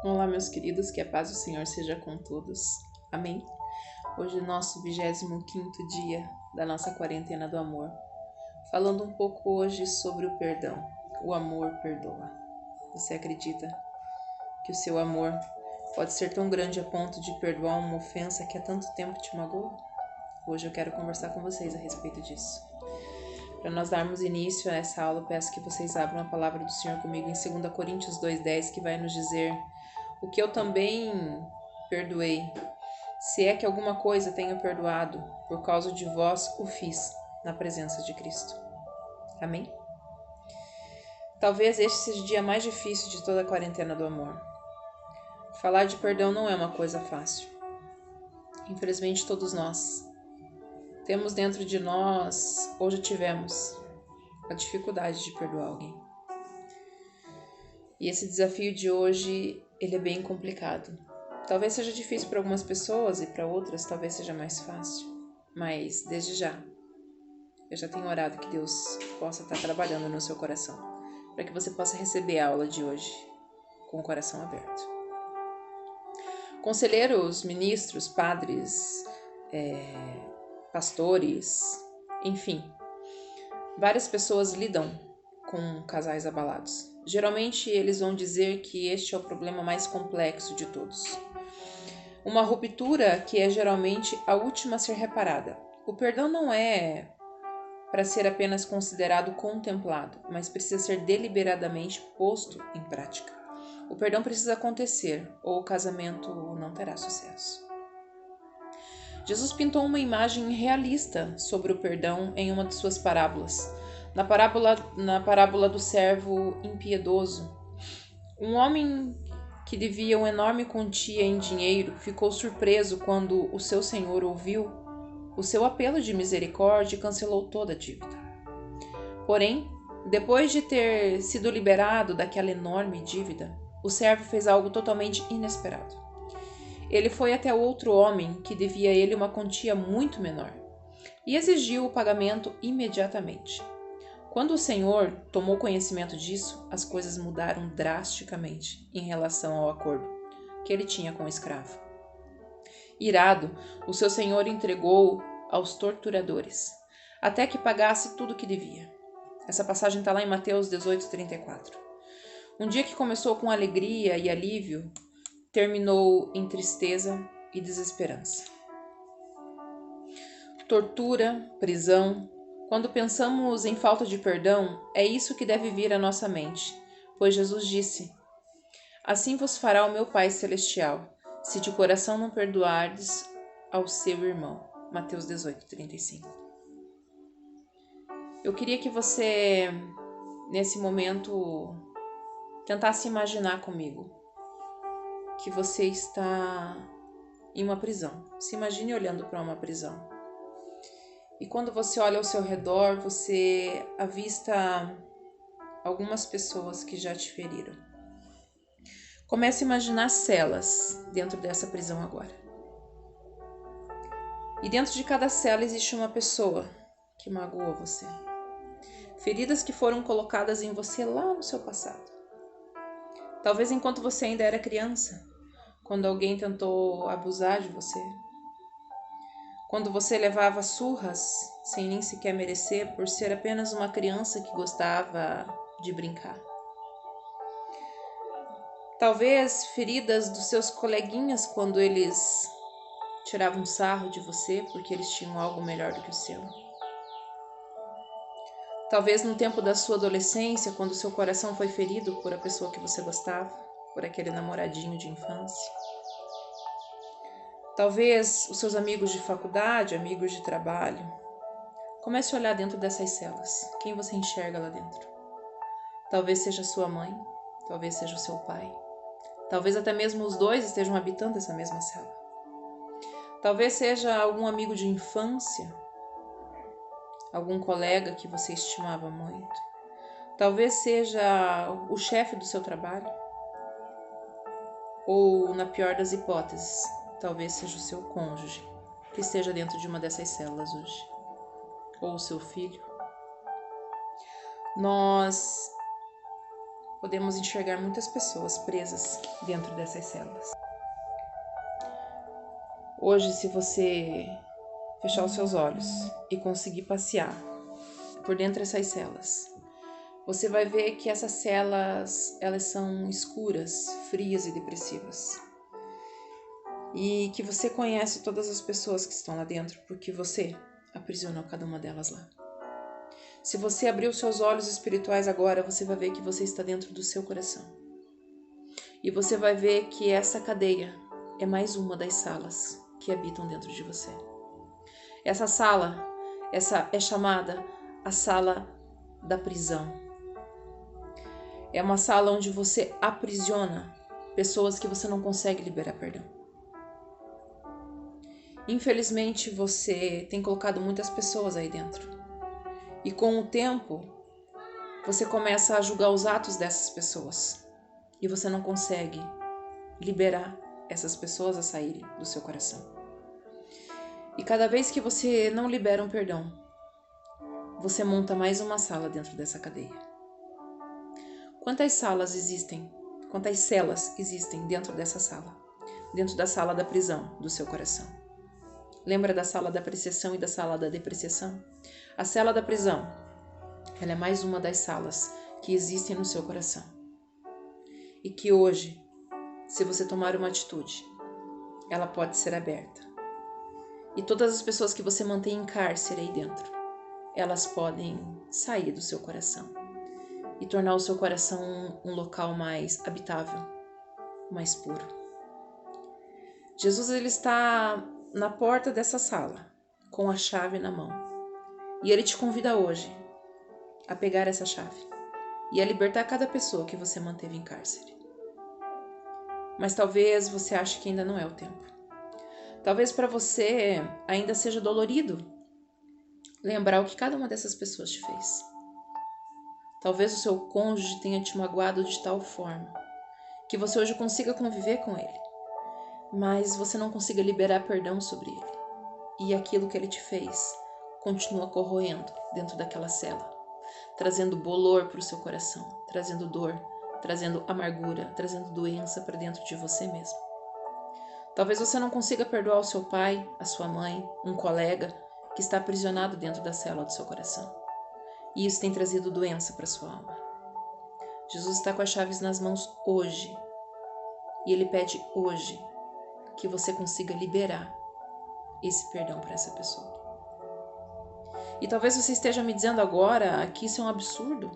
Olá, meus queridos, que a paz do Senhor seja com todos. Amém? Hoje é nosso 25º dia da nossa quarentena do amor. Falando um pouco hoje sobre o perdão. O amor perdoa. Você acredita que o seu amor pode ser tão grande a ponto de perdoar uma ofensa que há tanto tempo te magoa? Hoje eu quero conversar com vocês a respeito disso. Para nós darmos início a essa aula, peço que vocês abram a palavra do Senhor comigo em 2 Coríntios 2,10, que vai nos dizer: o que eu também perdoei, se é que alguma coisa tenho perdoado, por causa de vós o fiz, na presença de Cristo. Amém? Talvez este seja o dia mais difícil de toda a quarentena do amor. Falar de perdão não é uma coisa fácil. Infelizmente, todos nós temos dentro de nós, ou já tivemos, a dificuldade de perdoar alguém. E esse desafio de hoje, ele é bem complicado. Talvez seja difícil para algumas pessoas e para outras talvez seja mais fácil. Mas, desde já, eu já tenho orado que Deus possa estar trabalhando no seu coração, para que você possa receber a aula de hoje com o coração aberto. Conselheiros, ministros, padres, pastores, enfim, várias pessoas lidam com casais abalados. Geralmente eles vão dizer que este é o problema mais complexo de todos. Uma ruptura que é geralmente a última a ser reparada. O perdão não é para ser apenas considerado contemplado, mas precisa ser deliberadamente posto em prática. O perdão precisa acontecer, ou o casamento não terá sucesso. Jesus pintou uma imagem realista sobre o perdão em uma de suas parábolas. Na parábola do servo impiedoso, um homem que devia uma enorme quantia em dinheiro ficou surpreso quando o seu senhor ouviu o seu apelo de misericórdia e cancelou toda a dívida. Porém, depois de ter sido liberado daquela enorme dívida, o servo fez algo totalmente inesperado. Ele foi até outro homem que devia a ele uma quantia muito menor e exigiu o pagamento imediatamente. Quando o senhor tomou conhecimento disso, as coisas mudaram drasticamente em relação ao acordo que ele tinha com o escravo. Irado, o seu senhor entregou-o aos torturadores, até que pagasse tudo o que devia. Essa passagem está lá em Mateus 18:34. Um dia que começou com alegria e alívio, terminou em tristeza e desesperança. Tortura, prisão. Quando pensamos em falta de perdão, é isso que deve vir à nossa mente, pois Jesus disse: assim vos fará o meu Pai Celestial, se de coração não perdoardes ao seu irmão. Mateus 18:35. Eu queria que você, nesse momento, tentasse imaginar comigo que você está em uma prisão. Se imagine olhando para uma prisão. E quando você olha ao seu redor, você avista algumas pessoas que já te feriram. Comece a imaginar celas dentro dessa prisão agora. E dentro de cada cela existe uma pessoa que magoou você. Feridas que foram colocadas em você lá no seu passado. Talvez enquanto você ainda era criança, quando alguém tentou abusar de você. Quando você levava surras sem nem sequer merecer por ser apenas uma criança que gostava de brincar. Talvez feridas dos seus coleguinhas quando eles tiravam sarro de você porque eles tinham algo melhor do que o seu. Talvez no tempo da sua adolescência, quando seu coração foi ferido por a pessoa que você gostava, por aquele namoradinho de infância. Talvez os seus amigos de faculdade, amigos de trabalho. Comece a olhar dentro dessas celas. Quem você enxerga lá dentro? Talvez seja sua mãe, talvez seja o seu pai. Talvez até mesmo os dois estejam habitando essa mesma cela. Talvez seja algum amigo de infância, algum colega que você estimava muito. Talvez seja o chefe do seu trabalho. Ou, na pior das hipóteses, talvez seja o seu cônjuge, que esteja dentro de uma dessas células hoje. Ou o seu filho. Nós podemos enxergar muitas pessoas presas dentro dessas celas. Hoje, se você fechar os seus olhos e conseguir passear por dentro dessas celas, você vai ver que essas celas, elas são escuras, frias e depressivas. E que você conhece todas as pessoas que estão lá dentro, porque você aprisionou cada uma delas lá. Se você abrir os seus olhos espirituais agora, você vai ver que você está dentro do seu coração. E você vai ver que essa cadeia é mais uma das salas que habitam dentro de você. Essa sala, essa é chamada a sala da prisão. É uma sala onde você aprisiona pessoas que você não consegue liberar perdão. Infelizmente, você tem colocado muitas pessoas aí dentro. E com o tempo, você começa a julgar os atos dessas pessoas. E você não consegue liberar essas pessoas a saírem do seu coração. E cada vez que você não libera um perdão, você monta mais uma sala dentro dessa cadeia. Quantas salas existem? Quantas celas existem dentro dessa sala? Dentro da sala da prisão do seu coração. Lembra da sala da apreciação e da sala da depreciação? A cela da prisão, ela é mais uma das salas que existem no seu coração. E que hoje, se você tomar uma atitude, ela pode ser aberta. E todas as pessoas que você mantém em cárcere aí dentro, elas podem sair do seu coração e tornar o seu coração um local mais habitável, mais puro. Jesus, ele está na porta dessa sala, com a chave na mão. E ele te convida hoje a pegar essa chave e a libertar cada pessoa que você manteve em cárcere. Mas talvez você ache que ainda não é o tempo. Talvez para você ainda seja dolorido lembrar o que cada uma dessas pessoas te fez. Talvez o seu cônjuge tenha te magoado de tal forma que você hoje consiga conviver com ele, mas você não consiga liberar perdão sobre ele. E aquilo que ele te fez continua corroendo dentro daquela cela, trazendo bolor para o seu coração, trazendo dor, trazendo amargura, trazendo doença para dentro de você mesmo. Talvez você não consiga perdoar o seu pai, a sua mãe, um colega que está aprisionado dentro da cela do seu coração. E isso tem trazido doença para sua alma. Jesus está com as chaves nas mãos hoje. E ele pede hoje que você consiga liberar esse perdão para essa pessoa. E talvez você esteja me dizendo agora que isso é um absurdo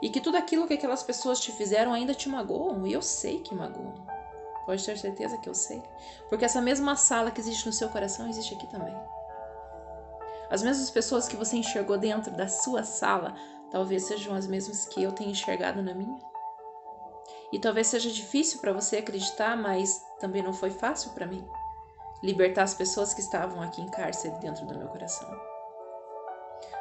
e que tudo aquilo que aquelas pessoas te fizeram ainda te magoam, e eu sei que magoam. Pode ter certeza que eu sei, porque essa mesma sala que existe no seu coração existe aqui também. As mesmas pessoas que você enxergou dentro da sua sala talvez sejam as mesmas que eu tenho enxergado na minha. E talvez seja difícil para você acreditar, mas também não foi fácil para mim libertar as pessoas que estavam aqui em cárcere dentro do meu coração.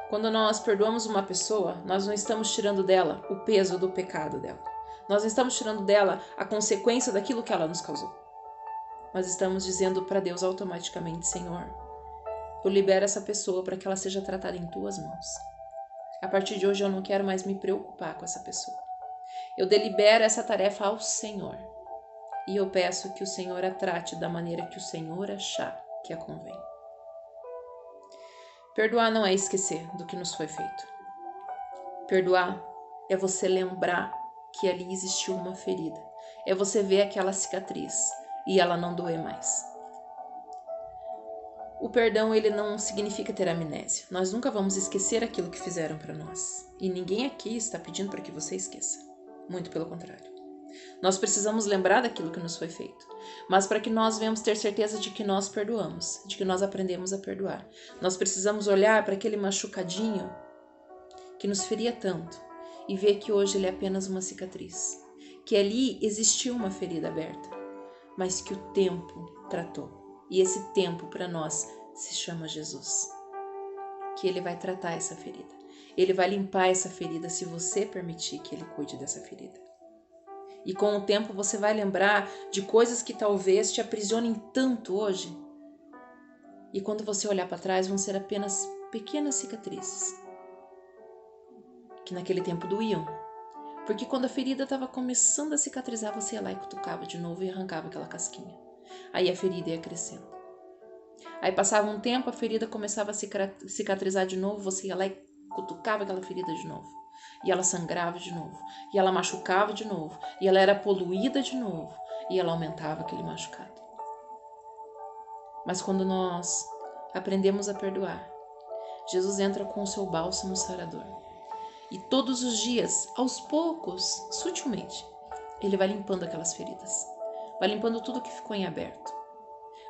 Quando nós perdoamos uma pessoa, nós não estamos tirando dela o peso do pecado dela. Nós não estamos tirando dela a consequência daquilo que ela nos causou. Nós estamos dizendo para Deus automaticamente: Senhor, eu libero essa pessoa para que ela seja tratada em tuas mãos. A partir de hoje eu não quero mais me preocupar com essa pessoa. Eu delibero essa tarefa ao Senhor. E eu peço que o Senhor a trate da maneira que o Senhor achar que a convém. Perdoar não é esquecer do que nos foi feito. Perdoar é você lembrar que ali existiu uma ferida. É você ver aquela cicatriz e ela não doer mais. O perdão, ele não significa ter amnésia. Nós nunca vamos esquecer aquilo que fizeram para nós. E ninguém aqui está pedindo para que você esqueça. Muito pelo contrário. Nós precisamos lembrar daquilo que nos foi feito, mas para que nós venhamos ter certeza de que nós perdoamos, de que nós aprendemos a perdoar, nós precisamos olhar para aquele machucadinho que nos feria tanto e ver que hoje ele é apenas uma cicatriz, que ali existiu uma ferida aberta, mas que o tempo tratou. E esse tempo para nós se chama Jesus, que ele vai tratar essa ferida, ele vai limpar essa ferida se você permitir que ele cuide dessa ferida. E com o tempo você vai lembrar de coisas que talvez te aprisionem tanto hoje. E quando você olhar para trás, vão ser apenas pequenas cicatrizes. Que naquele tempo doíam, Porque quando a ferida estava começando a cicatrizar, você ia lá e cutucava de novo e arrancava aquela casquinha. Aí a ferida ia crescendo. Aí passava um tempo, a ferida começava a cicatrizar de novo, você ia lá e cutucava aquela ferida de novo. E ela sangrava de novo. E ela machucava de novo. E ela era poluída de novo. E ela aumentava aquele machucado. Mas quando nós aprendemos a perdoar, Jesus entra com o seu bálsamo sarador. E todos os dias, aos poucos, sutilmente, ele vai limpando aquelas feridas. Vai limpando tudo que ficou em aberto.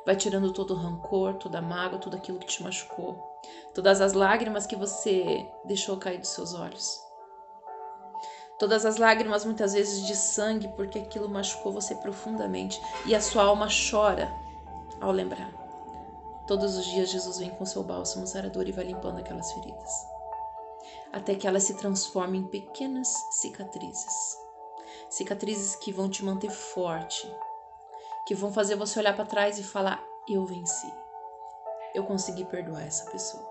Vai tirando todo o rancor, toda a mágoa, tudo aquilo que te machucou. Todas as lágrimas que você deixou cair dos seus olhos. Todas as lágrimas, muitas vezes, de sangue, porque aquilo machucou você profundamente. E a sua alma chora ao lembrar. Todos os dias, Jesus vem com seu bálsamo sarador e vai limpando aquelas feridas. Até que elas se transformem em pequenas cicatrizes. Cicatrizes que vão te manter forte. Que vão fazer você olhar para trás e falar, eu venci. Eu consegui perdoar essa pessoa.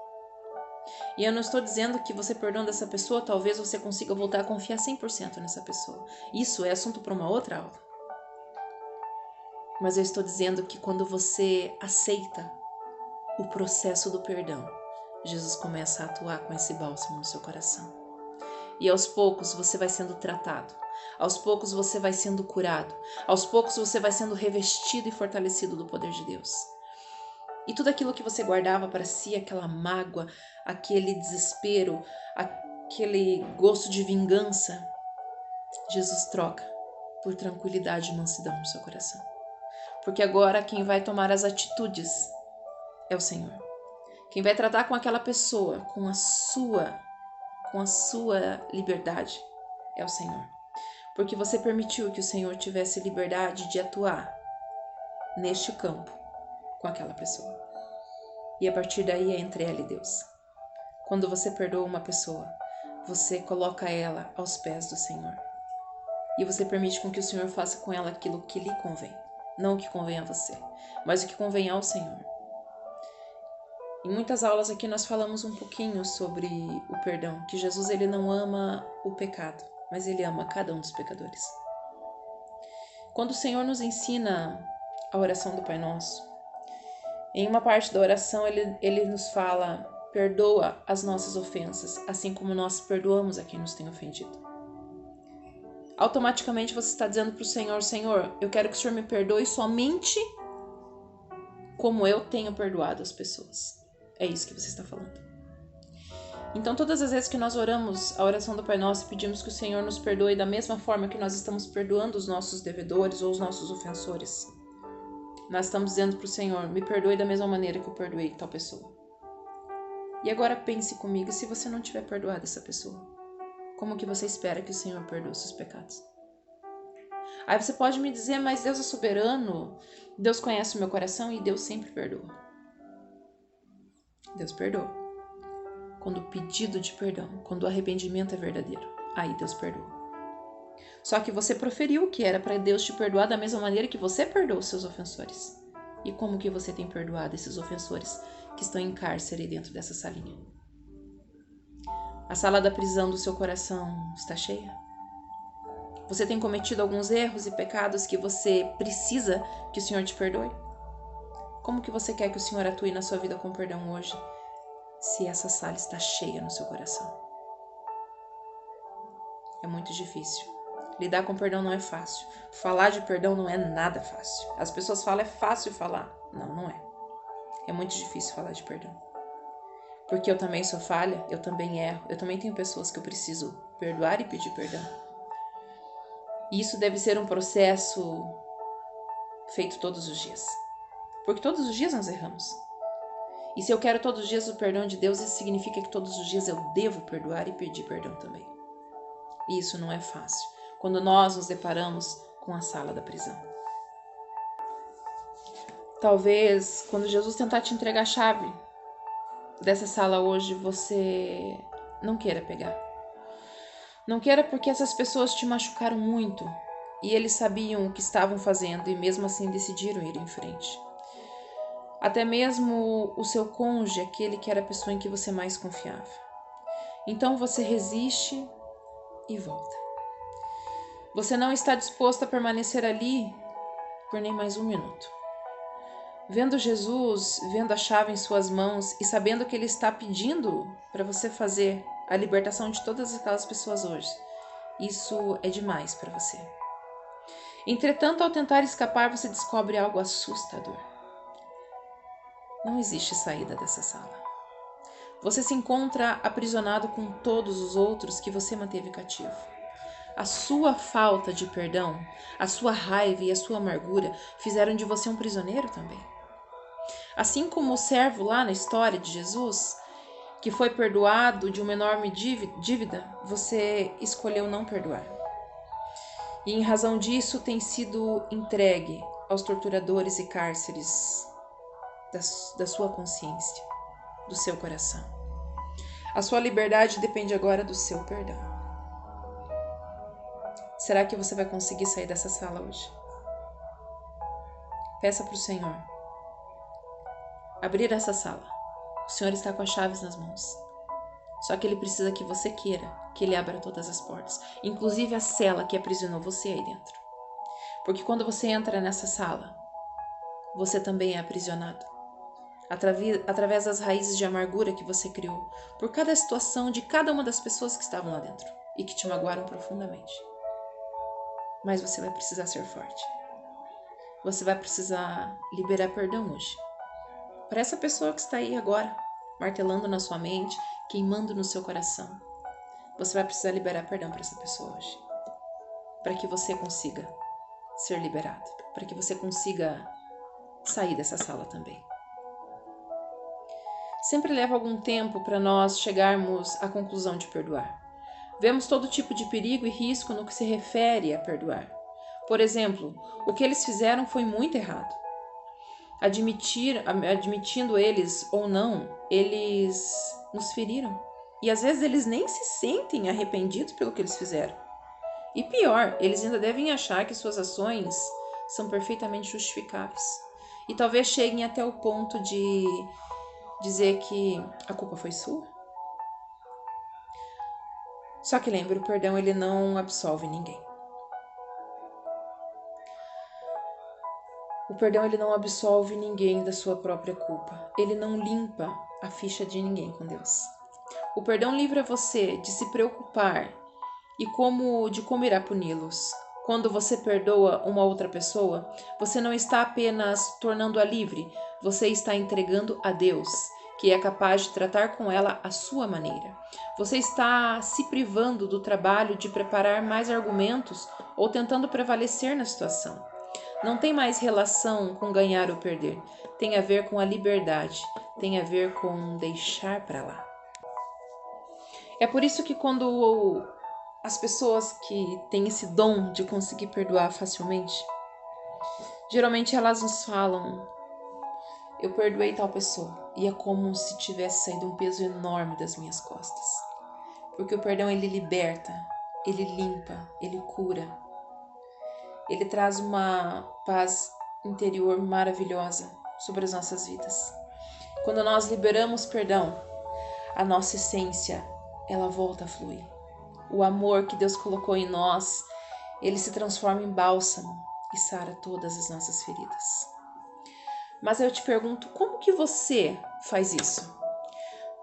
E eu não estou dizendo que você perdoando essa pessoa, talvez você consiga voltar a confiar 100% nessa pessoa. Isso é assunto para uma outra aula. Mas eu estou dizendo que quando você aceita o processo do perdão, Jesus começa a atuar com esse bálsamo no seu coração. E aos poucos você vai sendo tratado. Aos poucos você vai sendo curado. Aos poucos você vai sendo revestido e fortalecido do poder de Deus. E tudo aquilo que você guardava para si, aquela mágoa, aquele desespero, aquele gosto de vingança, Jesus troca por tranquilidade e mansidão no seu coração. Porque agora quem vai tomar as atitudes é o Senhor. Quem vai tratar com aquela pessoa, com a sua liberdade, é o Senhor. Porque você permitiu que o Senhor tivesse liberdade de atuar neste campo com aquela pessoa. E a partir daí é entre ela e Deus. Quando você perdoa uma pessoa, você coloca ela aos pés do Senhor. E você permite com que o Senhor faça com ela aquilo que lhe convém. Não o que convém a você, mas o que convém ao Senhor. Em muitas aulas aqui nós falamos um pouquinho sobre o perdão, que Jesus ele não ama o pecado, mas ele ama cada um dos pecadores. Quando o Senhor nos ensina a oração do Pai Nosso, em uma parte da oração ele nos fala, perdoa as nossas ofensas, assim como nós perdoamos a quem nos tem ofendido. Automaticamente você está dizendo para o Senhor, Senhor, eu quero que o Senhor me perdoe somente como eu tenho perdoado as pessoas. É isso que você está falando. Então, todas as vezes que nós oramos a oração do Pai Nosso e pedimos que o Senhor nos perdoe da mesma forma que nós estamos perdoando os nossos devedores ou os nossos ofensores, nós estamos dizendo para o Senhor, me perdoe da mesma maneira que eu perdoei tal pessoa. E agora pense comigo, se você não tiver perdoado essa pessoa, como que você espera que o Senhor perdoe os seus pecados? Aí você pode me dizer, mas Deus é soberano, Deus conhece o meu coração e Deus sempre perdoa. Deus perdoa. Quando o pedido de perdão, quando o arrependimento é verdadeiro, aí Deus perdoa. Só que você proferiu que era para Deus te perdoar da mesma maneira que você perdoa os seus ofensores. E como que você tem perdoado esses ofensores que estão em cárcere dentro dessa salinha? A sala da prisão do seu coração está cheia? Você tem cometido alguns erros e pecados que você precisa que o Senhor te perdoe? Como que você quer que o Senhor atue na sua vida com perdão hoje, se essa sala está cheia no seu coração? É muito difícil. Lidar com perdão não é fácil. Falar de perdão não é nada fácil. As pessoas falam, é fácil falar. Não, não é. É muito difícil falar de perdão. Porque eu também sou falha, eu também erro, eu também tenho pessoas que eu preciso perdoar e pedir perdão. E isso deve ser um processo feito todos os dias. Porque todos os dias nós erramos. E se eu quero todos os dias o perdão de Deus, isso significa que todos os dias eu devo perdoar e pedir perdão também. E isso não é fácil, quando nós nos deparamos com a sala da prisão. Talvez, quando Jesus tentar te entregar a chave dessa sala hoje, você não queira pegar. Não queira porque essas pessoas te machucaram muito e eles sabiam o que estavam fazendo e mesmo assim decidiram ir em frente. Até mesmo o seu cônjuge, aquele que era a pessoa em que você mais confiava. Então você resiste e volta. Você não está disposto a permanecer ali por nem mais um minuto. Vendo Jesus, vendo a chave em suas mãos e sabendo que Ele está pedindo para você fazer a libertação de todas aquelas pessoas hoje, isso é demais para você. Entretanto, ao tentar escapar, você descobre algo assustador. Não existe saída dessa sala. Você se encontra aprisionado com todos os outros que você manteve cativo. A sua falta de perdão, a sua raiva e a sua amargura fizeram de você um prisioneiro também. Assim como o servo lá na história de Jesus, que foi perdoado de uma enorme dívida, você escolheu não perdoar. E em razão disso tem sido entregue aos torturadores e cárceres da sua consciência, do seu coração. A sua liberdade depende agora do seu perdão. Será que você vai conseguir sair dessa sala hoje? Peça para o Senhor abrir essa sala. O Senhor está com as chaves nas mãos. Só que Ele precisa que você queira que Ele abra todas as portas, inclusive a cela que aprisionou você aí dentro. Porque quando você entra nessa sala, você também é aprisionado. Através das raízes de amargura que você criou, por cada situação de cada uma das pessoas que estavam lá dentro e que te magoaram profundamente. Mas você vai precisar ser forte. Você vai precisar liberar perdão hoje. Para essa pessoa que está aí agora, martelando na sua mente, queimando no seu coração. Você vai precisar liberar perdão para essa pessoa hoje. Para que você consiga ser liberado. Para que você consiga sair dessa sala também. Sempre leva algum tempo para nós chegarmos à conclusão de perdoar. Vemos todo tipo de perigo e risco no que se refere a perdoar. Por exemplo, o que eles fizeram foi muito errado. Admitindo eles ou não, eles nos feriram. E às vezes eles nem se sentem arrependidos pelo que eles fizeram. E pior, eles ainda devem achar que suas ações são perfeitamente justificáveis. E talvez cheguem até o ponto de dizer que a culpa foi sua. Só que lembre, o perdão ele não absolve ninguém. O perdão ele não absolve ninguém da sua própria culpa. Ele não limpa a ficha de ninguém com Deus. O perdão livra você de se preocupar e de como irá puni-los. Quando você perdoa uma outra pessoa, você não está apenas tornando-a livre, você está entregando a Deus, que é capaz de tratar com ela à sua maneira. Você está se privando do trabalho de preparar mais argumentos ou tentando prevalecer na situação. Não tem mais relação com ganhar ou perder. Tem a ver com a liberdade. Tem a ver com deixar para lá. É por isso que quando as pessoas que têm esse dom de conseguir perdoar facilmente, geralmente elas nos falam: eu perdoei tal pessoa. E é como se tivesse saído um peso enorme das minhas costas. Porque o perdão ele liberta, ele limpa, ele cura. Ele traz uma paz interior maravilhosa sobre as nossas vidas. Quando nós liberamos perdão, a nossa essência, ela volta a fluir. O amor que Deus colocou em nós, ele se transforma em bálsamo e sara todas as nossas feridas. Mas eu te pergunto, como que você faz isso?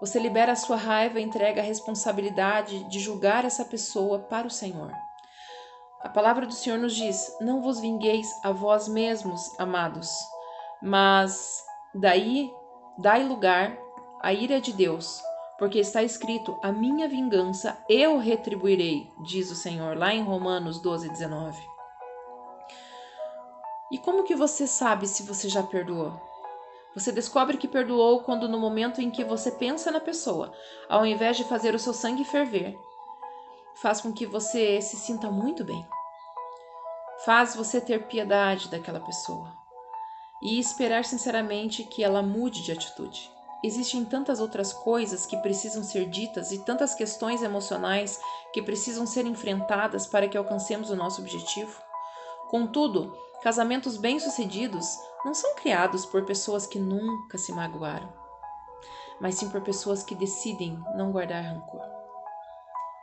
Você libera a sua raiva e entrega a responsabilidade de julgar essa pessoa para o Senhor. A palavra do Senhor nos diz: não vos vingueis a vós mesmos, amados, mas dai lugar à ira de Deus, porque está escrito: a minha vingança eu retribuirei, diz o Senhor, lá em Romanos 12:19. E como que você sabe se você já perdoou? Você descobre que perdoou quando no momento em que você pensa na pessoa, ao invés de fazer o seu sangue ferver, faz com que você se sinta muito bem. Faz você ter piedade daquela pessoa e esperar sinceramente que ela mude de atitude. Existem tantas outras coisas que precisam ser ditas e tantas questões emocionais que precisam ser enfrentadas para que alcancemos o nosso objetivo. Contudo, casamentos bem-sucedidos não são criados por pessoas que nunca se magoaram, mas sim por pessoas que decidem não guardar rancor.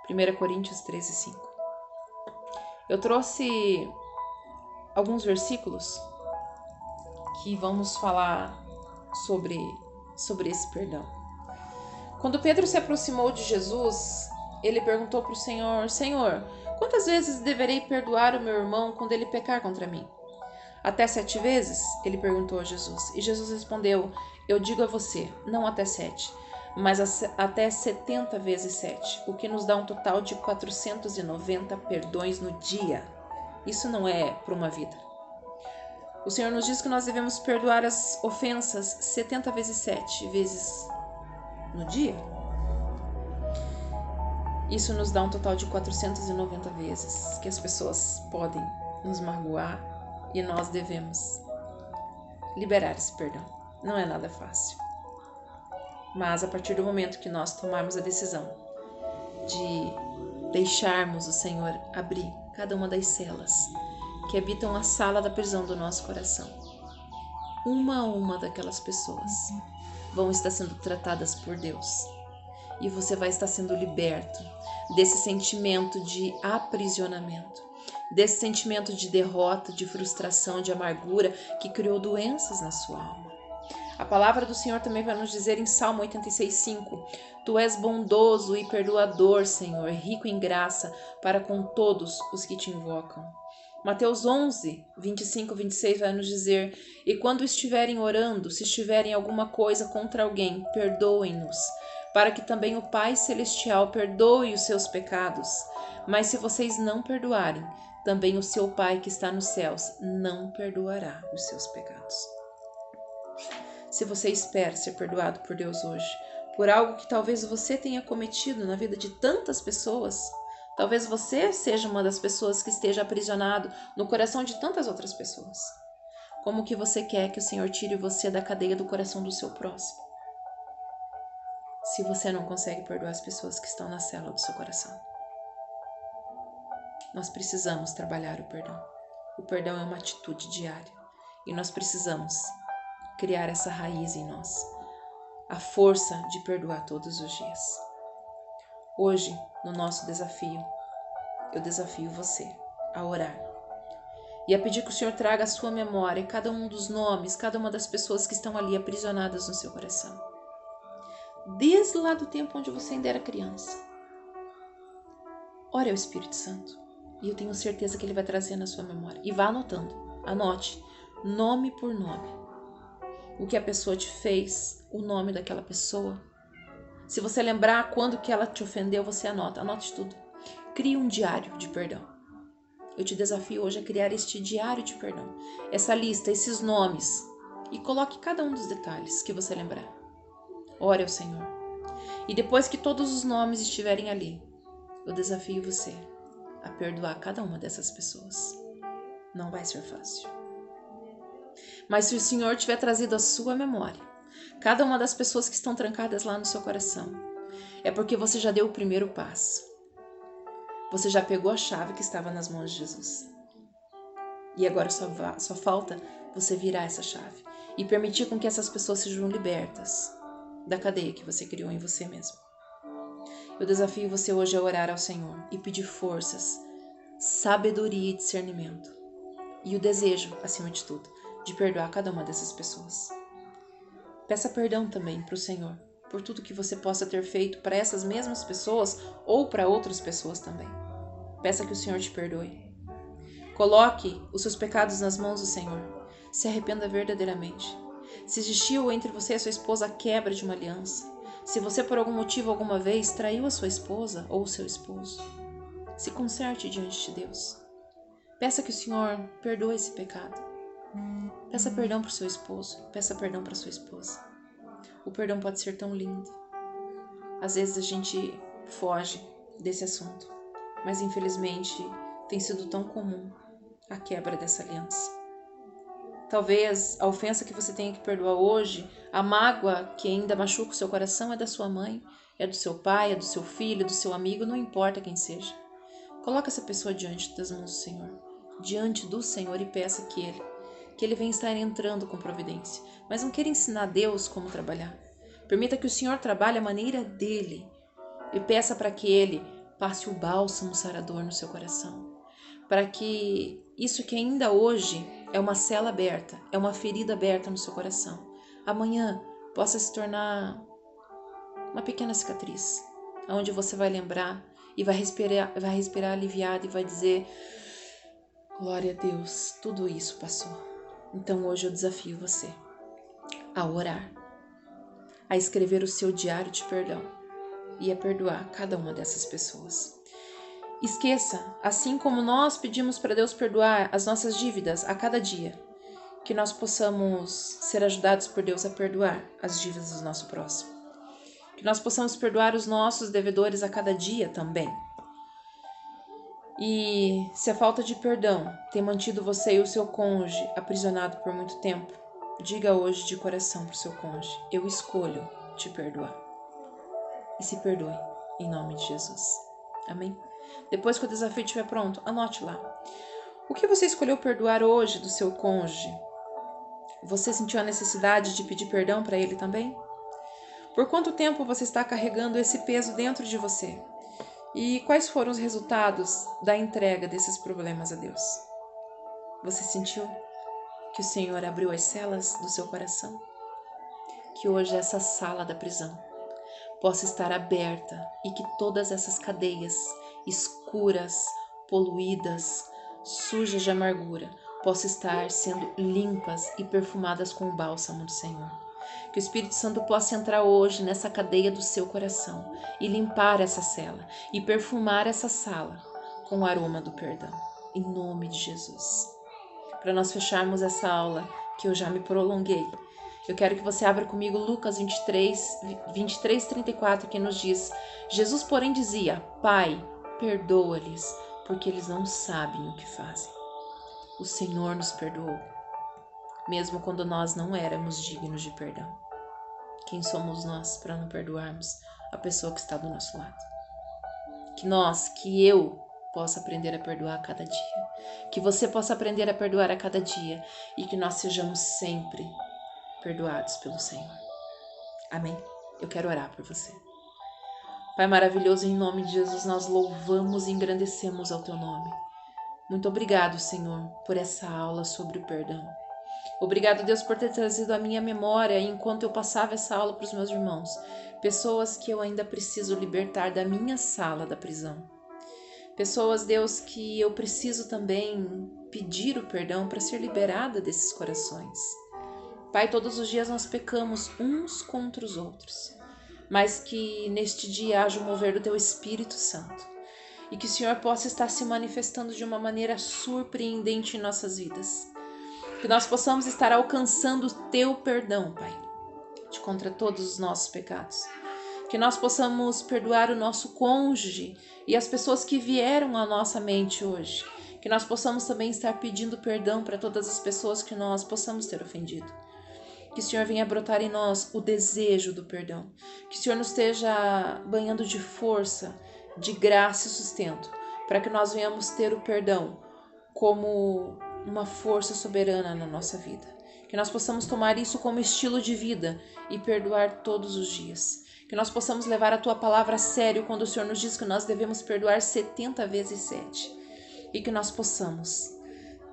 1 Coríntios 13:5. Eu trouxe alguns versículos que vamos falar sobre esse perdão. Quando Pedro se aproximou de Jesus, ele perguntou para o Senhor: Senhor, quantas vezes deverei perdoar o meu irmão quando ele pecar contra mim? Até 7 vezes? Ele perguntou a Jesus. E Jesus respondeu: Eu digo a você, não até 7, mas até 70 vezes 7, o que nos dá um total de 490 perdões no dia. Isso não é para uma vida. O Senhor nos diz que nós devemos perdoar as ofensas 70 vezes 7 vezes no dia. Isso nos dá um total de 490 vezes que as pessoas podem nos magoar e nós devemos liberar esse perdão. Não é nada fácil. Mas a partir do momento que nós tomarmos a decisão de deixarmos o Senhor abrir cada uma das celas que habitam a sala da prisão do nosso coração, uma a uma daquelas pessoas vão estar sendo tratadas por Deus. E você vai estar sendo liberto desse sentimento de aprisionamento, desse sentimento de derrota, de frustração, de amargura que criou doenças na sua alma. A palavra do Senhor também vai nos dizer em Salmo 86:5: Tu és bondoso e perdoador, Senhor, rico em graça para com todos os que te invocam. Mateus 11:25-26 vai nos dizer: E quando estiverem orando, se estiverem alguma coisa contra alguém, perdoem-nos, para que também o Pai Celestial perdoe os seus pecados. Mas se vocês não perdoarem, também o seu Pai que está nos céus não perdoará os seus pecados. Se você espera ser perdoado por Deus hoje, por algo que talvez você tenha cometido na vida de tantas pessoas, talvez você seja uma das pessoas que esteja aprisionado no coração de tantas outras pessoas. Como que você quer que o Senhor tire você da cadeia do coração do seu próximo? Se você não consegue perdoar as pessoas que estão na cela do seu coração. Nós precisamos trabalhar o perdão. O perdão é uma atitude diária e nós precisamos criar essa raiz em nós, a força de perdoar todos os dias. Hoje, no nosso desafio, eu desafio você a orar e a pedir que o Senhor traga à sua memória cada um dos nomes, cada uma das pessoas que estão ali aprisionadas no seu coração. Desde lá do tempo onde você ainda era criança. Ore ao Espírito Santo e eu tenho certeza que ele vai trazer na sua memória. E vá anotando, anote, nome por nome. O que a pessoa te fez, o nome daquela pessoa. Se você lembrar quando que ela te ofendeu, você anota, anote tudo. Crie um diário de perdão. Eu te desafio hoje a criar este diário de perdão, essa lista, esses nomes, e coloque cada um dos detalhes que você lembrar. Ore ao Senhor. E depois que todos os nomes estiverem ali, eu desafio você a perdoar cada uma dessas pessoas. Não vai ser fácil. Mas se o Senhor tiver trazido à sua memória cada uma das pessoas que estão trancadas lá no seu coração, é porque você já deu o primeiro passo. Você já pegou a chave que estava nas mãos de Jesus. E agora só falta você virar essa chave e permitir com que essas pessoas sejam libertas da cadeia que você criou em você mesmo. Eu desafio você hoje a orar ao Senhor e pedir forças, sabedoria e discernimento. E o desejo, acima de tudo, de perdoar cada uma dessas pessoas. Peça perdão também para o Senhor por tudo que você possa ter feito para essas mesmas pessoas ou para outras pessoas também. Peça que o Senhor te perdoe. Coloque os seus pecados nas mãos do Senhor. Se arrependa verdadeiramente. Se existiu entre você e a sua esposa a quebra de uma aliança, se você por algum motivo alguma vez traiu a sua esposa ou o seu esposo, se conserte diante de Deus. Peça que o Senhor perdoe esse pecado. Peça perdão para o seu esposo, peça perdão para sua esposa. O perdão pode ser tão lindo. Às vezes a gente foge desse assunto, mas infelizmente tem sido tão comum a quebra dessa aliança. Talvez a ofensa que você tenha que perdoar hoje, a mágoa que ainda machuca o seu coração é da sua mãe, é do seu pai, é do seu filho, do seu amigo, não importa quem seja. Coloque essa pessoa diante das mãos do Senhor, diante do Senhor e peça que Ele venha estar entrando com providência. Mas não queira ensinar a Deus como trabalhar. Permita que o Senhor trabalhe a maneira dEle e peça para que Ele passe o bálsamo sarador no seu coração, para que isso que ainda hoje é uma cela aberta, é uma ferida aberta no seu coração, amanhã possa se tornar uma pequena cicatriz, onde você vai lembrar e vai respirar aliviado e vai dizer: glória a Deus, tudo isso passou. Então hoje eu desafio você a orar, a escrever o seu diário de perdão e a perdoar cada uma dessas pessoas. Esqueça, assim como nós pedimos para Deus perdoar as nossas dívidas a cada dia, que nós possamos ser ajudados por Deus a perdoar as dívidas do nosso próximo. Que nós possamos perdoar os nossos devedores a cada dia também. E se a falta de perdão tem mantido você e o seu cônjuge aprisionado por muito tempo, diga hoje de coração para o seu cônjuge: eu escolho te perdoar. E se perdoe, em nome de Jesus. Amém? Depois que o desafio estiver pronto, anote lá. O que você escolheu perdoar hoje do seu cônjuge? Você sentiu a necessidade de pedir perdão para ele também? Por quanto tempo você está carregando esse peso dentro de você? E quais foram os resultados da entrega desses problemas a Deus? Você sentiu que o Senhor abriu as celas do seu coração? Que hoje essa sala da prisão possa estar aberta e que todas essas cadeias escuras, poluídas, sujas de amargura, possam estar sendo limpas e perfumadas com o bálsamo do Senhor. Que o Espírito Santo possa entrar hoje nessa cadeia do seu coração e limpar essa cela e perfumar essa sala com o aroma do perdão. Em nome de Jesus. Para nós fecharmos essa aula, que eu já me prolonguei, eu quero que você abra comigo Lucas 23:34, que nos diz: Jesus, porém, dizia: Pai, perdoa-lhes, porque eles não sabem o que fazem. O Senhor nos perdoou, mesmo quando nós não éramos dignos de perdão. Quem somos nós para não perdoarmos a pessoa que está do nosso lado? Que eu possa aprender a perdoar a cada dia, que você possa aprender a perdoar a cada dia e que nós sejamos sempre perdoados pelo Senhor. Amém? Eu quero orar por você. Pai maravilhoso, em nome de Jesus, nós louvamos e engrandecemos ao Teu nome. Muito obrigado, Senhor, por essa aula sobre o perdão. Obrigado, Deus, por ter trazido à minha memória, enquanto eu passava essa aula para os meus irmãos, pessoas que eu ainda preciso libertar da minha sala da prisão. Pessoas, Deus, que eu preciso também pedir o perdão para ser liberada desses corações. Pai, todos os dias nós pecamos uns contra os outros, mas que neste dia haja o mover do Teu Espírito Santo e que o Senhor possa estar se manifestando de uma maneira surpreendente em nossas vidas. Que nós possamos estar alcançando o Teu perdão, Pai, de contra todos os nossos pecados. Que nós possamos perdoar o nosso cônjuge e as pessoas que vieram à nossa mente hoje. Que nós possamos também estar pedindo perdão para todas as pessoas que nós possamos ter ofendido. Que o Senhor venha brotar em nós o desejo do perdão. Que o Senhor nos esteja banhando de força, de graça e sustento, para que nós venhamos ter o perdão como uma força soberana na nossa vida. Que nós possamos tomar isso como estilo de vida e perdoar todos os dias. Que nós possamos levar a Tua palavra a sério quando o Senhor nos diz que nós devemos perdoar 70 vezes 7. E que nós possamos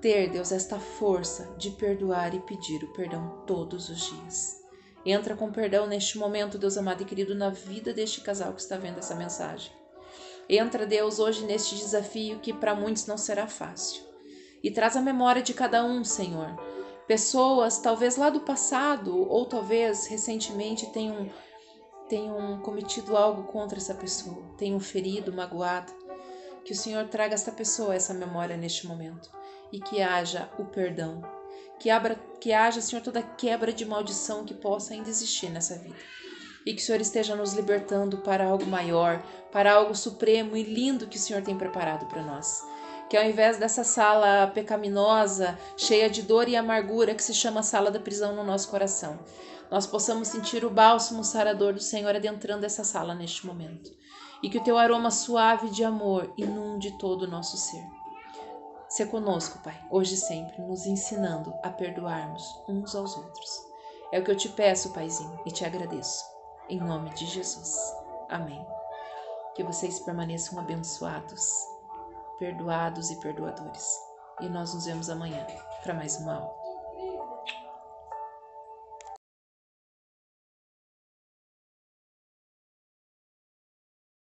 ter, Deus, esta força de perdoar e pedir o perdão todos os dias. Entra com perdão neste momento, Deus amado e querido, na vida deste casal que está vendo essa mensagem. Entra, Deus, hoje neste desafio que para muitos não será fácil. E traz a memória de cada um, Senhor. Pessoas, talvez lá do passado, ou talvez recentemente tenham cometido algo contra essa pessoa, tenham ferido, magoado. Que o Senhor traga essa pessoa, essa memória neste momento. E que haja o perdão. Que haja, Senhor, toda quebra de maldição que possa ainda existir nessa vida. E que o Senhor esteja nos libertando para algo maior, para algo supremo e lindo que o Senhor tem preparado para nós. Que ao invés dessa sala pecaminosa, cheia de dor e amargura, que se chama sala da prisão no nosso coração, nós possamos sentir o bálsamo sarador do Senhor adentrando essa sala neste momento. E que o Teu aroma suave de amor inunde todo o nosso ser. Sê conosco, Pai, hoje e sempre, nos ensinando a perdoarmos uns aos outros. É o que eu te peço, Paizinho, e te agradeço. Em nome de Jesus. Amém. Que vocês permaneçam abençoados. perdoados e perdoadores. E nós nos vemos amanhã para mais uma aula.